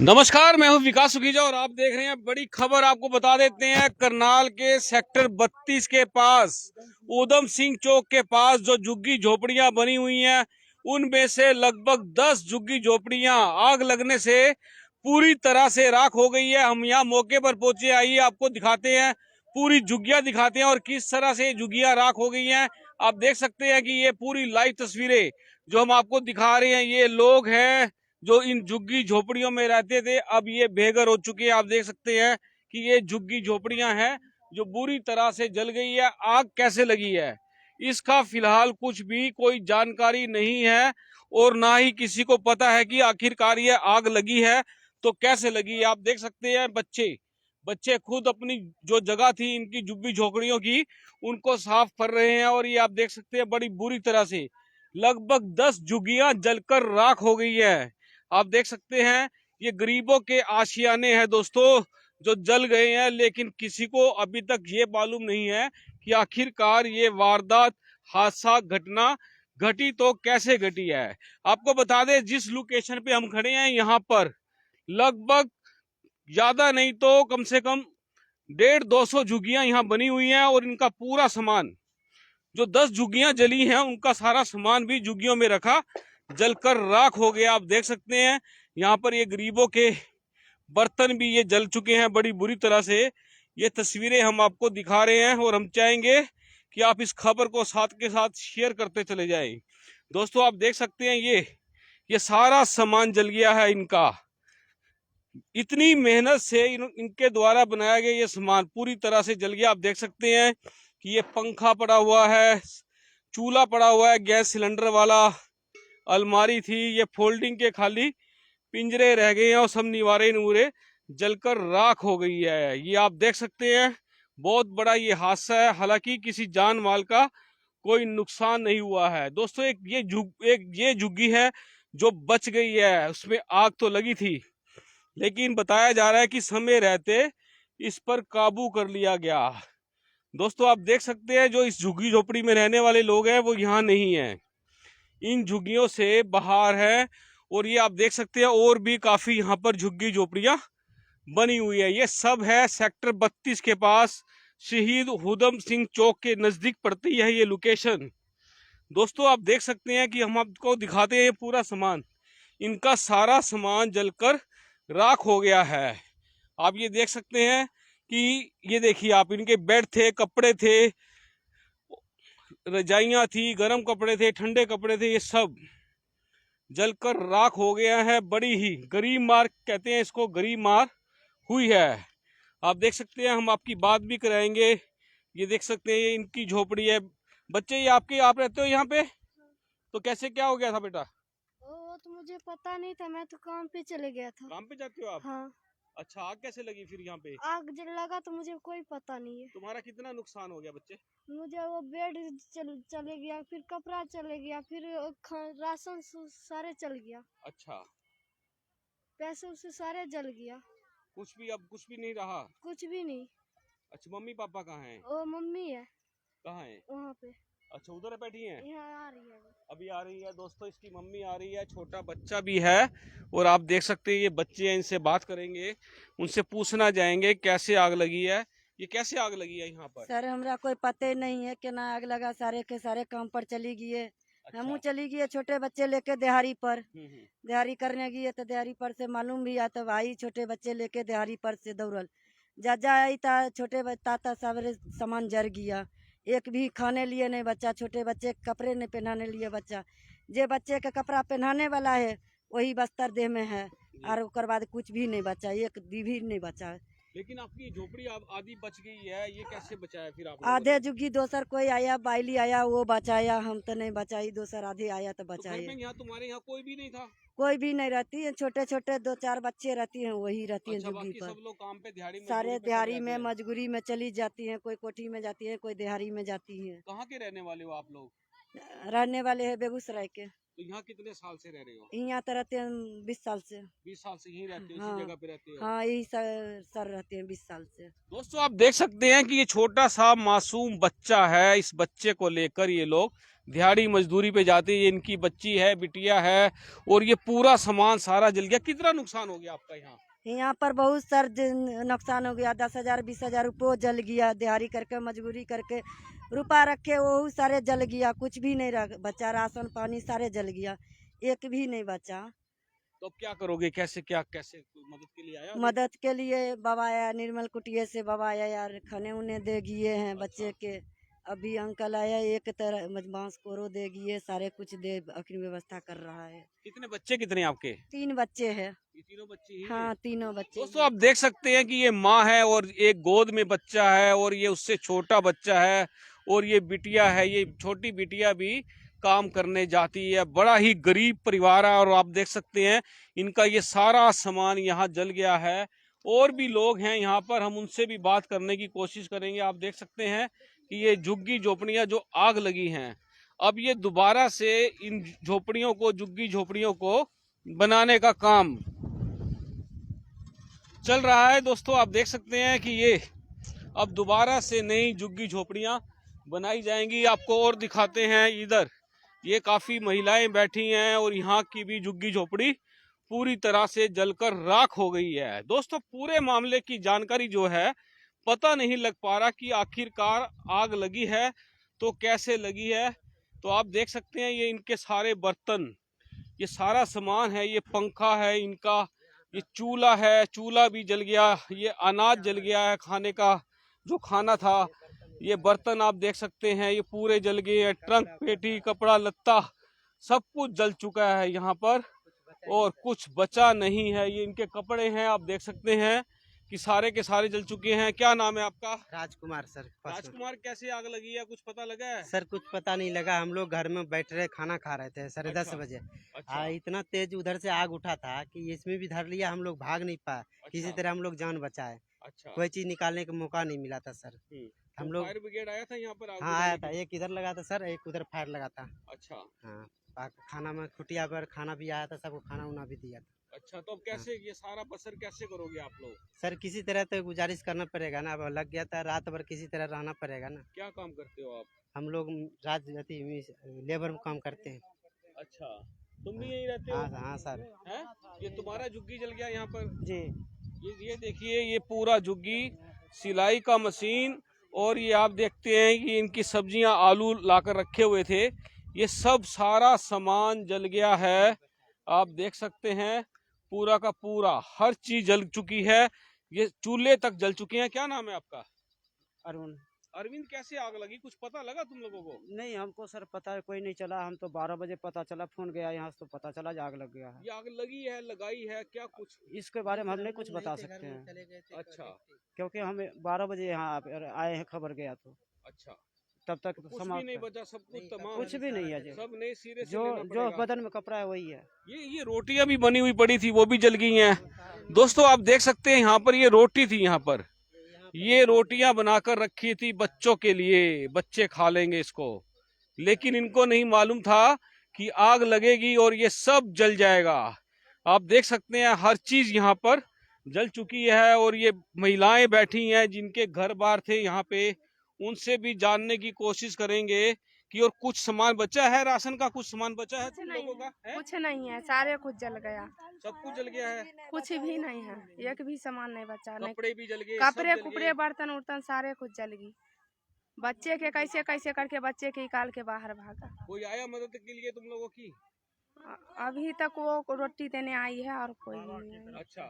नमस्कार, मैं हूं विकास सुखीजा और आप देख रहे हैं बड़ी खबर। आपको बता देते हैं, करनाल के सेक्टर 32 के पास उधम सिंह चौक के पास जो झुग्गी झोपड़ियां बनी हुई हैं, उनमें से लगभग 10 झुग्गी झोपड़ियां आग लगने से पूरी तरह से राख हो गई है। हम यहाँ मौके पर पहुंचे, आइए आपको दिखाते हैं, पूरी झुग्गियां दिखाते हैं और किस तरह से झुग्गियां राख हो गई हैं। आप देख सकते हैं कि ये पूरी लाइव तस्वीरें जो हम आपको दिखा रहे हैं, ये लोग हैं जो इन झुग्गी झोपड़ियों में रहते थे, अब ये बेघर हो चुके हैं। आप देख सकते हैं कि ये झुग्गी झोपड़ियां हैं जो बुरी तरह से जल गई है। आग कैसे लगी है इसका फिलहाल कुछ भी कोई जानकारी नहीं है और ना ही किसी को पता है कि आखिरकार ये आग लगी है तो कैसे लगी है। आप देख सकते हैं बच्चे खुद अपनी जो जगह थी इनकी झुग्गी झोपड़ियों की, उनको साफ कर रहे हैं और ये आप देख सकते हैं बड़ी बुरी तरह से लगभग 10 झुग्गियां जलकर राख हो गई है। आप देख सकते हैं ये गरीबों के आशियाने हैं दोस्तों, जो जल गए हैं, लेकिन किसी को अभी तक ये मालूम नहीं है कि आखिरकार ये वारदात हादसा घटना घटी तो कैसे घटी है। आपको बता दें, जिस लोकेशन पे हम खड़े हैं यहाँ पर लगभग ज्यादा नहीं तो कम से कम 150-200 झुग्गियां यहाँ बनी हुई हैं और इनका पूरा सामान, जो 10 झुग्गियां जली हैं उनका सारा सामान भी झुग्गियों में रखा, जलकर राख हो गया। आप देख सकते हैं यहाँ पर ये गरीबों के बर्तन भी ये जल चुके हैं बड़ी बुरी तरह से। ये तस्वीरें हम आपको दिखा रहे हैं और हम चाहेंगे कि आप इस खबर को साथ के साथ शेयर करते चले जाएं। दोस्तों आप देख सकते हैं ये सारा सामान जल गया है इनका। इतनी मेहनत से इनके द्वारा बनाया गया ये सामान पूरी तरह से जल गया। आप देख सकते हैं कि ये पंखा पड़ा हुआ है, चूल्हा पड़ा हुआ है, गैस सिलेंडर वाला, अलमारी थी, ये फोल्डिंग के खाली पिंजरे रह गए हैं और सब निवारे नूरे जलकर राख हो गई है। ये आप देख सकते हैं बहुत बड़ा ये हादसा है, हालांकि किसी जान माल का कोई नुकसान नहीं हुआ है। दोस्तों एक ये झुग्गी है जो बच गई है, उसमें आग तो लगी थी लेकिन बताया जा रहा है कि समय रहते इस पर काबू कर लिया गया। दोस्तों आप देख सकते हैं जो इस झुग्गी झोपड़ी में रहने वाले लोग हैं वो यहाँ नहीं है, इन झुग्गियों से बाहर है। और ये आप देख सकते हैं और भी काफी यहाँ पर झुग्गी झोपड़ियां बनी हुई है। ये सब है सेक्टर 32 के पास, शहीद उधम सिंह चौक के नजदीक पड़ती है ये लोकेशन। दोस्तों आप देख सकते हैं कि हम आपको दिखाते हैं ये पूरा सामान, इनका सारा सामान जलकर राख हो गया है। आप ये देख सकते हैं कि ये देखिए आप, इनके बेड थे, कपड़े थे, रजाइयां थी, गर्म कपड़े थे, ठंडे कपड़े थे, ये सब जलकर राख हो गया है। बड़ी ही गरीब मार कहते हैं इसको, गरीब मार हुई है। आप देख सकते हैं, हम आपकी बात भी कराएंगे। ये देख सकते हैं ये इनकी झोपड़ी है। बच्चे ये आप रहते हो यहाँ पे, तो कैसे क्या हो गया था बेटा? वो तो मुझे पता नहीं था, मैं तो काम पे चले गया था। काम पे जाते हो आप? हाँ। अच्छा, आग कैसे लगी फिर यहाँ पे? आग जल लगा तो मुझे कोई पता नहीं है। तुम्हारा कितना नुकसान हो गया बच्चे? मुझे वो बेड चले गया, फिर कपड़ा चले गया, फिर राशन सारे चल गया। अच्छा, पैसे उसे सारे जल गया। अब कुछ भी नहीं रहा? कुछ भी नहीं। अच्छा, मम्मी पापा कहाँ हैं? वो मम्मी है। कहाँ है? वहाँ पे। अच्छा, उधर बैठी हैं? यहाँ आ रही है अभी आ रही है। दोस्तों इसकी मम्मी आ रही है, छोटा बच्चा भी है और आप देख सकते हैं ये बच्चे हैं, इनसे बात करेंगे, उनसे पूछना जाएंगे कैसे आग लगी है, ये कैसे आग लगी है यहाँ पर? सर हमरा कोई पते नहीं है कि ना आग लगा, सारे के सारे काम पर चली गई है। अच्छा। हमू चली गई है छोटे बच्चे लेके दिहाड़ी पर, हम्म। दिहाड़ी करने गई है तो दिहाड़ी पर से मालूम भी आता भाई छोटे बच्चे लेके दिहाड़ी पर से दौड़ल जा आई था, छोटे ताता सारे सामान जर गया, एक भी खाने लिए नहीं बच्चा, छोटे बच्चे कपड़े नहीं पहनाने लिए बच्चा, जे बच्चे का कपड़ा पहनाने वाला है वही बस्तर देह में है और उसके बाद कुछ भी नहीं बचा, एक दी भी नहीं बचा। लेकिन आपकी झोपड़ी आधी बच गई है, ये कैसे बचाया फिर आप? आधे जुगी दोसर कोई आया, बाइली आया वो बचाया, हम तो नहीं बचाई, दोसर आधे आया तो बचाई। यहाँ तुम्हारे यहाँ कोई भी नहीं था? कोई भी नहीं रहती है, छोटे छोटे 2-4 बच्चे रहती हैं, वही रहती हैं अच्छा, जुगी बाकी पर। सब लोग काम पे दिहाड़ी में, सारे दिहाड़ी में मजबूरी में चली जाती हैं, कोई कोठी में जाती है, कोई दिहाड़ी में जाती है। कहाँ के रहने वाले हो आप लोग? रहने वाले हैं बेगूसराय के। तो यहाँ कितने साल से रह रहे हो? यहाँ तो रहते हैं 20 साल से। 20 साल से यहीं रहते हो? हाँ, इसी जगह पे रहते हो? हाँ यही सर रहते हैं 20 साल से। दोस्तों आप देख सकते हैं कि ये छोटा सा मासूम बच्चा है, इस बच्चे को लेकर ये लोग दिहाड़ी मजदूरी पे जाती है, इनकी बच्ची है, बिटिया है, और ये पूरा सामान सारा जल गया। कितना नुकसान हो गया आपका यहाँ? यहाँ पर बहुत सर नुकसान हो गया। 10,000 20,000 रुपये जल गया। दिहाड़ी करके मजबूरी करके रुपया रखे वो सारे जल गया। कुछ भी नहीं रख बचा। राशन पानी सारे जल गया, एक भी नहीं बचा। तो अब क्या करोगे? कैसे कोई मदद के लिए आया? मदद के लिए बाबा आया, निर्मल कुटिया से बाबा आया यार, खाने उन्हें दे गए हैं बच्चे के। अभी अंकल आया, एक तरह बांस कोरो दे गए, सारे कुछ दे आखिर व्यवस्था कर रहा है। कितने बच्चे, कितने आपके? 3 बच्चे हैं। ये तीनों बच्चे ही हैं? हाँ, तीनों बच्चे। दोस्तों आप देख सकते हैं कि ये माँ है और एक गोद में बच्चा है, और ये उससे छोटा बच्चा है, और ये बिटिया है। ये छोटी बिटिया भी काम करने जाती है। बड़ा ही गरीब परिवार है, और आप देख सकते हैं इनका ये सारा सामान यहाँ जल गया है। और भी लोग हैं यहाँ पर, हम उनसे भी बात करने की कोशिश करेंगे। आप देख सकते हैं कि ये झुग्गी झोपड़ियाँ जो आग लगी हैं, अब ये दोबारा से इन झोपड़ियों को, झुग्गी झोपड़ियों को बनाने का काम चल रहा है। दोस्तों आप देख सकते हैं कि ये अब दोबारा से नई झुग्गी झोपड़ियां बनाई जाएंगी। आपको और दिखाते हैं, इधर ये काफी महिलाएं बैठी हैं, और यहाँ की भी झुग्गी झोपड़ी पूरी तरह से जलकर राख हो गई है। दोस्तों पूरे मामले की जानकारी जो है पता नहीं लग पा रहा कि आखिरकार आग लगी है तो कैसे लगी है। तो आप देख सकते हैं ये इनके सारे बर्तन, ये सारा सामान है, ये पंखा है इनका, ये चूल्हा है, चूल्हा भी जल गया, ये अनाज जल गया है, खाने का जो खाना था, ये बर्तन आप देख सकते हैं ये पूरे जल गए हैं। ट्रंक, पेटी, कपड़ा लत्ता सब कुछ जल चुका है यहाँ पर, और कुछ बचा नहीं है। ये इनके कपड़े हैं, आप देख सकते हैं कि सारे के सारे जल चुके हैं। क्या नाम है आपका? राजकुमार सर। राजकुमार, कैसे आग लगी है, कुछ पता लगा है? सर कुछ पता नहीं लगा। हम लोग घर में बैठ रहे खाना खा रहे थे 10:30 बजे। अच्छा, इतना तेज उधर से आग उठा था कि इसमें भी धर लिया। हम लोग भाग नहीं पाए, किसी तरह हम लोग जान बचाए। अच्छा। कोई चीज निकालने का मौका नहीं मिला था सर। हम लोग फायर ब्रिगेड आया था यहाँ पर? आग हाँ आया बुझाने था, के लिए? एक इधर लगा था सर, एक उधर फायर लगा था। अच्छा हाँ, खाना में खुटिया पर खाना भी आया था, सबको खाना उना भी दिया था। अच्छा। तो अब कैसे ये सारा बसर कैसे करोगे आप लोग? सर किसी तरह तो गुजारिश करना पड़ेगा ना। अब लग गया था, रात भर किसी तरह रहना पड़ेगा ना। क्या काम करते हो आप? हम लोग लेबर में काम करते हैं। अच्छा, तुम भी यहीं रहते हो? हाँ हाँ सर। हैं? ये तुम्हारा झुग्गी जल गया यहाँ पर? जी। ये देखिए, ये पूरा झुग्गी, सिलाई का मशीन, और ये आप देखते हैं कि इनकी सब्जियां, आलू लाकर रखे हुए थे, ये सब सारा सामान जल गया है। आप देख सकते हैं पूरा का पूरा हर चीज जल चुकी है। ये चूल्हे तक जल चुके हैं। क्या नाम है आपका? अरुण। अरविंद, कैसे आग लगी, कुछ पता लगा तुम लोगों को? नहीं, हमको सर पता कोई नहीं चला। हम तो 12 बजे पता चला, फोन गया यहाँ से तो पता चला आग लग गया है। ये आग लगी है, लगाई है क्या कुछ? इसके बारे में हम नहीं कुछ बता सकते हैं, अच्छा क्योंकि हम 12 बजे यहाँ आए हैं, खबर गया तो अच्छा। तब तक कुछ भी समाप्त नहीं है। बचा, सब कुछ तमाम? कुछ भी नहीं है जी। सब नए सिरे से जो लेना जो पड़ेगा। बदन में कपड़ा है वही है। ये रोटियां भी बनी हुई पड़ी थी, वो भी जल गई हैं। दोस्तों आप देख सकते हैं यहाँ पर ये रोटी थी, यहाँ पर ये रोटियां बनाकर रखी थी बच्चों के लिए, बच्चे खा लेंगे इसको, लेकिन इनको नहीं मालूम था कि आग लगेगी और ये सब जल जाएगा। आप देख सकते हैं हर चीज यहाँ पर जल चुकी है, और ये महिलाएं बैठी हैं जिनके घर बार थे यहाँ पे, उनसे भी जानने की कोशिश करेंगे कि और कुछ सामान बचा है, राशन का कुछ सामान बचा है तुम लोगों का? है? कुछ नहीं है, सारे कुछ जल गया। सब कुछ जल गया है? कुछ भी नहीं है, एक भी सामान नहीं बचा। नहीं कपड़े भी जल गए, कपड़े सब जल कुपड़े गए। बर्तन उर्तन सारे कुछ जल गई। बच्चे के कैसे कैसे करके बच्चे के निकाल के बाहर भागा। कोई आया मदद के लिए तुम लोगों की? अभी तक वो रोटी देने आई है और कोई नहीं आई। अच्छा,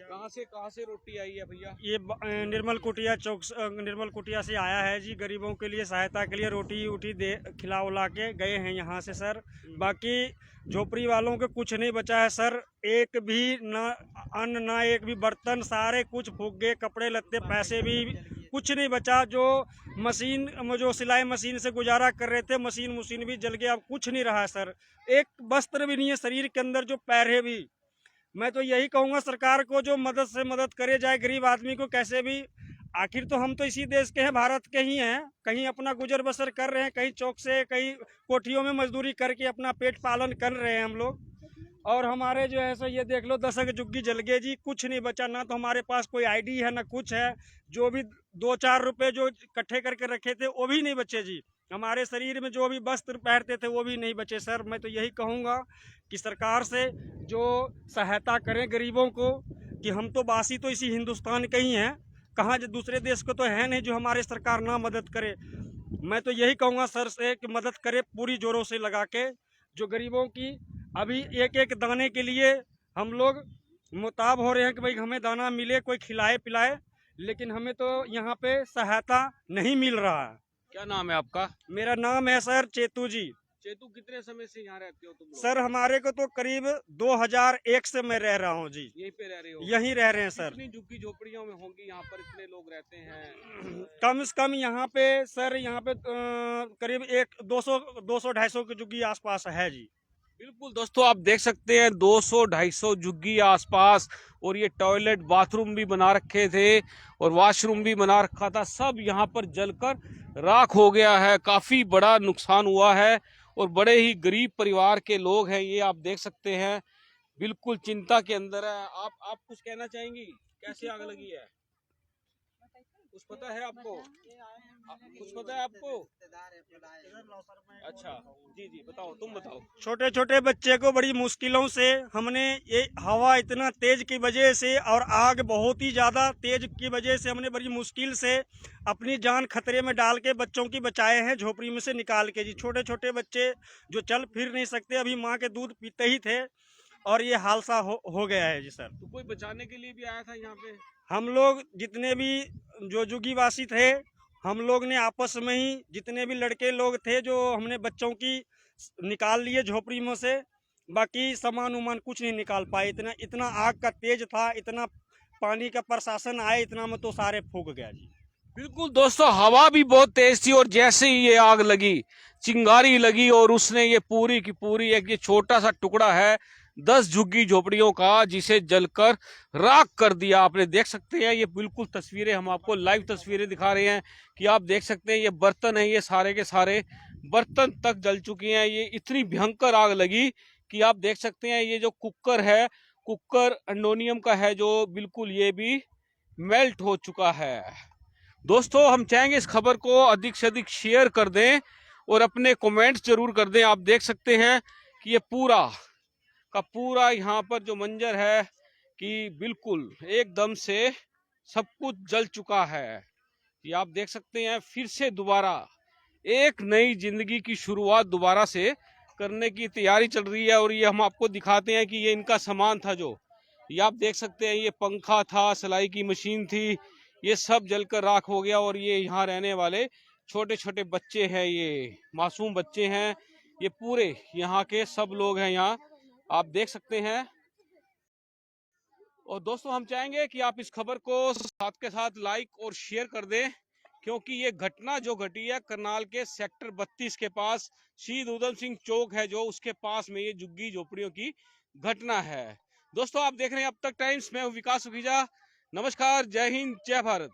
कहाँ से रोटी आई है भैया? ये निर्मल कुटिया चौक निर्मल कुटिया से आया है जी। गरीबों के लिए सहायता के लिए रोटी उठी दे खिला उला के गए हैं यहाँ से सर। बाकी झोपड़ी वालों के कुछ नहीं बचा है सर, एक भी न अन्न न एक भी बर्तन, सारे कुछ फूक गए। कपड़े लत्ते पैसे भी कुछ नहीं बचा। जो मशीन, जो सिलाई मशीन से गुजारा कर रहे थे, मशीन भी जल गया। अब कुछ नहीं रहा है सर, एक वस्त्र भी नहीं है शरीर के अंदर, जो पहरे भी। मैं तो यही कहूँगा सरकार को, जो मदद से मदद करे जाए गरीब आदमी को कैसे भी। आखिर तो हम तो इसी देश के हैं, भारत के ही हैं। कहीं अपना गुजर बसर कर रहे हैं, कहीं चौक से, कहीं कोठियों में मजदूरी करके अपना पेट पालन कर रहे हैं हम लोग। और हमारे जो है सो ये देख लो, 10 झुग्गी जल गए जी, कुछ नहीं बचा। ना तो हमारे पास कोई आईडी है, ना कुछ है। जो भी 2-4 रुपए जो इकट्ठे करके रखे थे वो भी नहीं बचे जी। हमारे शरीर में जो भी वस्त्र पहनते थे वो भी नहीं बचे सर। मैं तो यही कहूँगा कि सरकार से जो सहायता करें गरीबों को, कि हम तो वासी तो इसी हिंदुस्तान के ही हैं, कहाँ जो दूसरे देश को तो है नहीं जो हमारे सरकार ना मदद करे। मैं तो यही कहूँगा सर से कि मदद करे पूरी जोरों से लगा के। जो गरीबों की अभी एक एक दाने के लिए हम लोग मुताब हो रहे हैं कि भाई हमें दाना मिले, कोई खिलाए पिलाए, लेकिन हमें तो यहाँ पे सहायता नहीं मिल रहा है। क्या नाम है आपका? मेरा नाम है सर चेतू जी। चेतू, कितने समय से यहाँ रहते हो तुम लोग? सर हमारे को तो करीब 2001 से मैं रह रहा हूँ जी, यहीं पे रह रहे हो? यहीं रह रहे हैं सर। कितनी झुग्गी झोपड़ियों में होंगी यहाँ पर, इतने लोग रहते हैं? कम से कम यहाँ पे सर, यहाँ पे करीब 200-250 की झुग्गी आसपास है जी। बिल्कुल दोस्तों, आप देख सकते हैं 200-250 झुग्गी आसपास, और ये टॉयलेट बाथरूम भी बना रखे थे और वॉशरूम भी बना रखा था। सब यहाँ पर जलकर राख हो गया है। काफी बड़ा नुकसान हुआ है और बड़े ही गरीब परिवार के लोग हैं ये, आप देख सकते हैं, बिल्कुल चिंता के अंदर है। आप कुछ कहना चाहेंगी? कैसे आग लगी है? कुछ पता है आपको? कुछ पता है आपको? अच्छा, जी जी बताओ, तुम बताओ। छोटे छोटे बच्चे को बड़ी मुश्किलों से हमने, ये हवा इतना तेज की वजह से और आग बहुत ही ज़्यादा तेज की वजह से हमने बड़ी मुश्किल से अपनी जान खतरे में डाल के बच्चों की बचाए हैं, झोपड़ी में से निकाल के जी। छोटे छोटे बच्चे जो चल फिर नहीं सकते, अभी माँ के दूध पीते ही थे और ये हादसा हो गया है जी सर। तो कोई बचाने के लिए भी आया था यहाँ पे? हम लोग जितने भी जो जुग्गीवासी थे, हम लोग ने आपस में ही जितने भी लड़के लोग थे, जो हमने बच्चों की निकाल लिए झोपड़ी में से। बाकी सामान उमान कुछ नहीं निकाल पाए, इतना आग का तेज था, इतना पानी का प्रशासन आए, इतना में तो सारे फूक गया जी। बिल्कुल दोस्तों, हवा भी बहुत तेज थी और जैसे ही ये आग लगी, चिंगारी लगी और उसने ये पूरी की पूरी, एक ये छोटा सा टुकड़ा है 10 झुग्गी झोपड़ियों का, जिसे जलकर राख कर दिया। आपने देख सकते हैं, ये बिल्कुल तस्वीरें हम आपको लाइव तस्वीरें दिखा रहे हैं कि आप देख सकते हैं ये बर्तन है, ये सारे के सारे बर्तन तक जल चुके हैं। ये इतनी भयंकर आग लगी कि आप देख सकते हैं ये जो कुकर है, कुकर एल्युमिनियम का है, जो बिल्कुल ये भी मेल्ट हो चुका है। दोस्तों, हम चाहेंगे इस खबर को अधिक से अधिक शेयर कर दें और अपने कमेंट्स जरूर कर दें। आप देख सकते हैं कि ये पूरा का पूरा यहाँ पर जो मंजर है कि बिल्कुल एकदम से सब कुछ जल चुका है। ये आप देख सकते हैं, फिर से दोबारा एक नई जिंदगी की शुरुआत दोबारा से करने की तैयारी चल रही है। और ये हम आपको दिखाते हैं कि ये इनका सामान था, जो ये आप देख सकते हैं, ये पंखा था, सिलाई की मशीन थी, ये सब जलकर राख हो गया। और ये यहाँ रहने वाले छोटे छोटे बच्चे हैं, ये मासूम बच्चे हैं, ये पूरे यहाँ के सब लोग हैं, यहाँ आप देख सकते हैं। और दोस्तों, हम चाहेंगे कि आप इस खबर को साथ के साथ लाइक और शेयर कर दें, क्योंकि ये घटना जो घटी है करनाल के सेक्टर 32 के पास, शहीद उधम सिंह चौक है जो, उसके पास में ये झुग्गी झोपड़ियों की घटना है। दोस्तों, आप देख रहे हैं अब तक टाइम्स, मैं हूं विकास सुखीजा। नमस्कार, जय हिंद, जय भारत।